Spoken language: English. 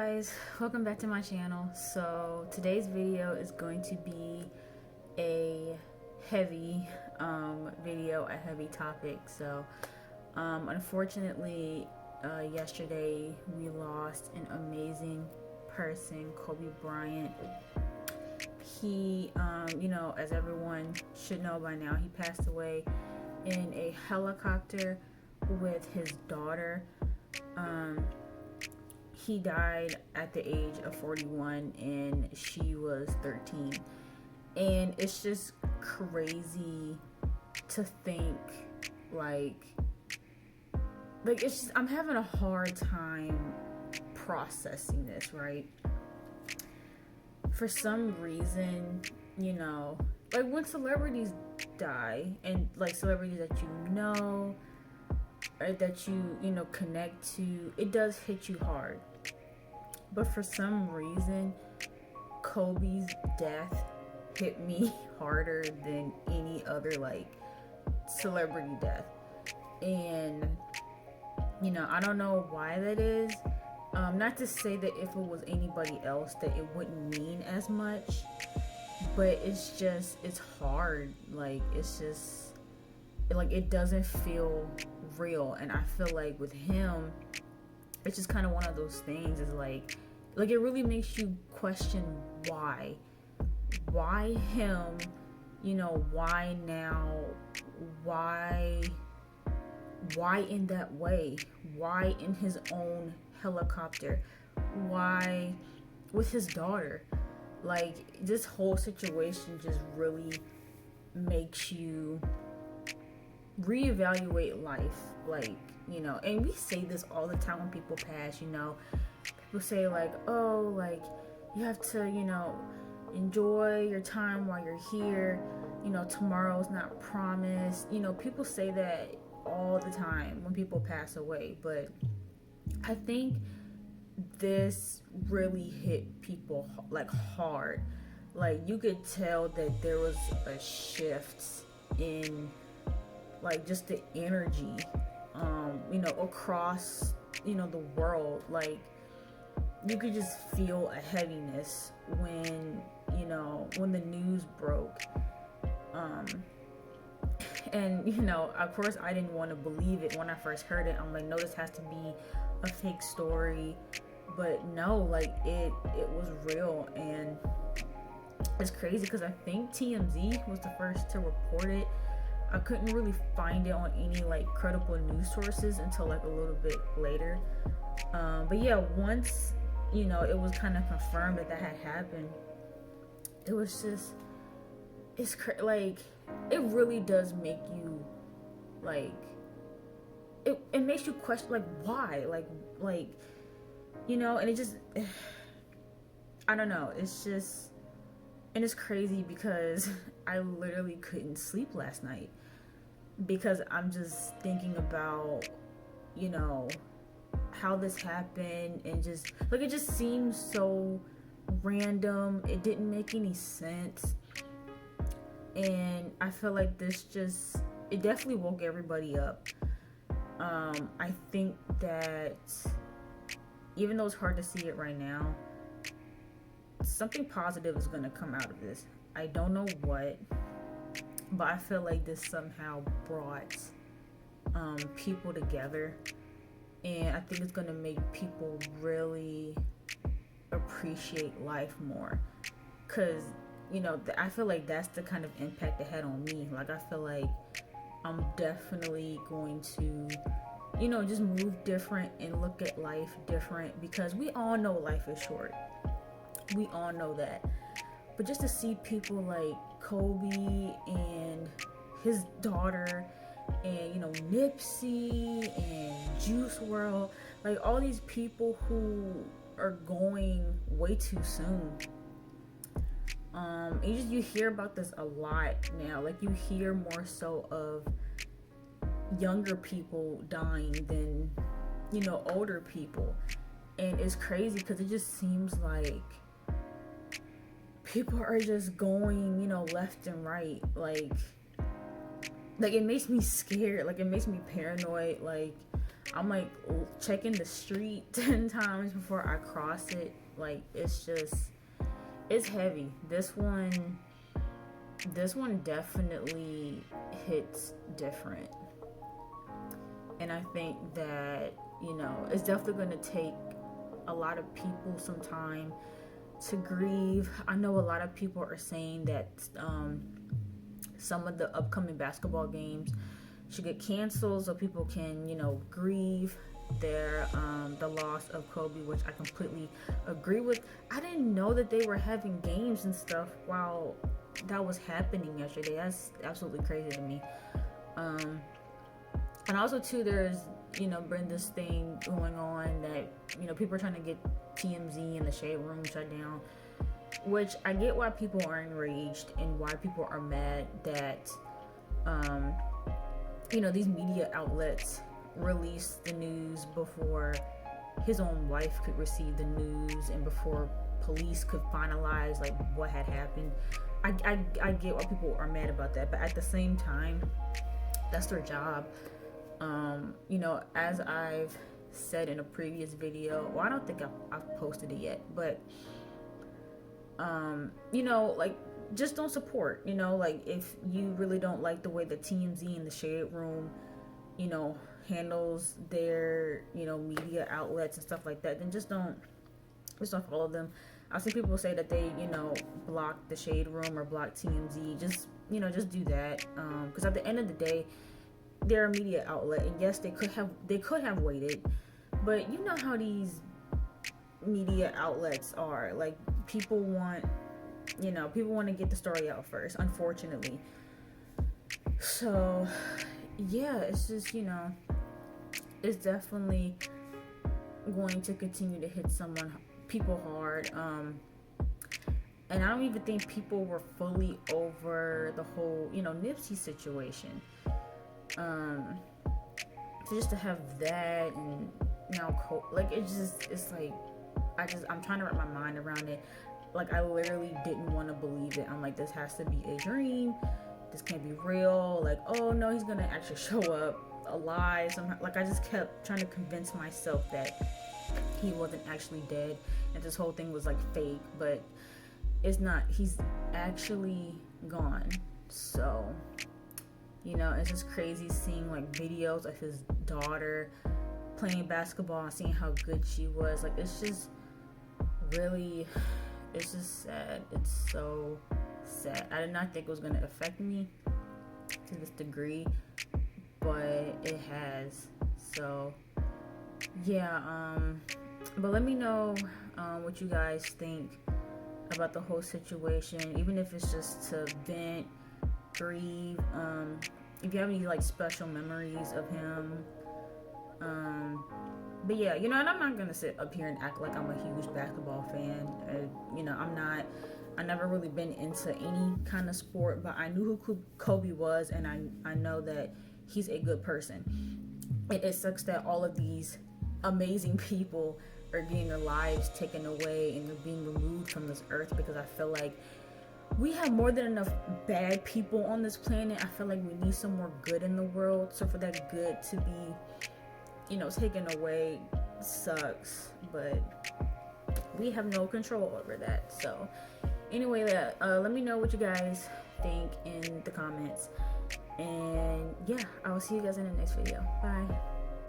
guys, welcome back to my channel. So today's video is going to be a heavy video, a heavy topic. So unfortunately yesterday we lost an amazing person, Kobe Bryant. He as everyone should know by now, he passed away in a helicopter with his daughter. He died at the age of 41 and she was 13. And it's just crazy to think like it's just, I'm having a hard time processing this, right? For some reason, like when celebrities die, and like celebrities that or that you connect to, it does hit you hard. But for some reason, Kobe's death hit me harder than any other like celebrity death. And I don't know why that is. Not to say that if it was anybody else that it wouldn't mean as much, but it's hard. Like it's just like it doesn't feel real. And I feel like with him, it's just kind of one of those things, is like it really makes you question why him, why now, why in that way, why in his own helicopter, why with his daughter. Like this whole situation just really makes you reevaluate life. Like, and we say this all the time when people pass. People say like, oh, like you have to enjoy your time while you're here, tomorrow's not promised. People say that all the time when people pass away. But I think this really hit people like hard. Like you could tell that there was a shift in like just the energy across the world. Like you could just feel a heaviness when the news broke. And of course I didn't want to believe it when I first heard it. I'm like, no, this has to be a fake story. But no, like it was real. And it's crazy because I think TMZ was the first to report it. I couldn't really find it on any like credible news sources until like a little bit later. But yeah, once it was kind of confirmed that had happened, it was just like it really does make you like it makes you question like why, and it just I don't know, it's just, and it's crazy because I literally couldn't sleep last night because I'm just thinking about how this happened, and just like it just seems so random. It didn't make any sense. And I feel like it definitely woke everybody up. I think that even though it's hard to see it right now, something positive is going to come out of this. I don't know what, but I feel like this somehow brought people together. And I think it's going to make people really appreciate life more. Because I feel like that's the kind of impact it had on me. Like I feel like I'm definitely going to just move different and look at life different, because we all know life is short. We all know that. But just to see people like Kobe and his daughter, and Nipsey and Juice WRLD, like all these people who are going way too soon. You hear about this a lot now. Like you hear more so of younger people dying than older people. And it's crazy because it just seems like people are just going left and right. Like it makes me scared. Like it makes me paranoid. Like I'm like checking the street 10 times before I cross it. Like, it's heavy. This one definitely hits different. And I think that, it's definitely going to take a lot of people some time to grieve. I know a lot of people are saying that some of the upcoming basketball games should get canceled so people can, grieve the loss of Kobe, which I completely agree with. I didn't know that they were having games and stuff while that was happening yesterday. That's absolutely crazy to me. And also too, there's been this thing going on that people are trying to get TMZ and the Shade Room shut down, which I get why people are enraged and why people are mad that these media outlets released the news before his own wife could receive the news and before police could finalize like what had happened. I get why people are mad about that, but at the same time, that's their job. As I've said in a previous video, well, I don't think I've posted it yet, but like, just don't support. Like, if you really don't like the way the TMZ and the Shade Room handles their media outlets and stuff like that, then just don't follow them. I've seen people say that they block the Shade Room or block TMZ. Just do that, because at the end of the day, they're a media outlet, and yes, they could have waited, but you know how these media outlets are. Like, people want to get the story out first, unfortunately. So yeah, it's just it's definitely going to continue to hit people hard. And I don't even think people were fully over the whole Nipsey situation. So just to have that, and now like, it's like I'm trying to wrap my mind around it. Like, I literally didn't want to believe it. I'm like, this has to be a dream. This can't be real. Like, oh no, he's gonna actually show up alive somehow. Like, I just kept trying to convince myself that he wasn't actually dead and this whole thing was like fake, but it's not. He's actually gone. So it's just crazy seeing like videos of his daughter playing basketball and seeing how good she was. Like, it's just sad. It's so sad. I did not think it was going to affect me to this degree, but it has. So yeah, but let me know what you guys think about the whole situation, even if it's just to vent, grieve. If you have any like special memories of him, but yeah, and I'm not gonna sit up here and act like I'm a huge basketball fan. I'm not. I never really been into any kind of sport, but I knew who Kobe was, and I know that he's a good person. It sucks that all of these amazing people are getting their lives taken away and they're being removed from this earth, because I feel like we have more than enough bad people on this planet. I feel like we need some more good in the world. So for that good to be, taken away sucks. But we have no control over that. So anyway, let me know what you guys think in the comments. And yeah, I will see you guys in the next video. Bye.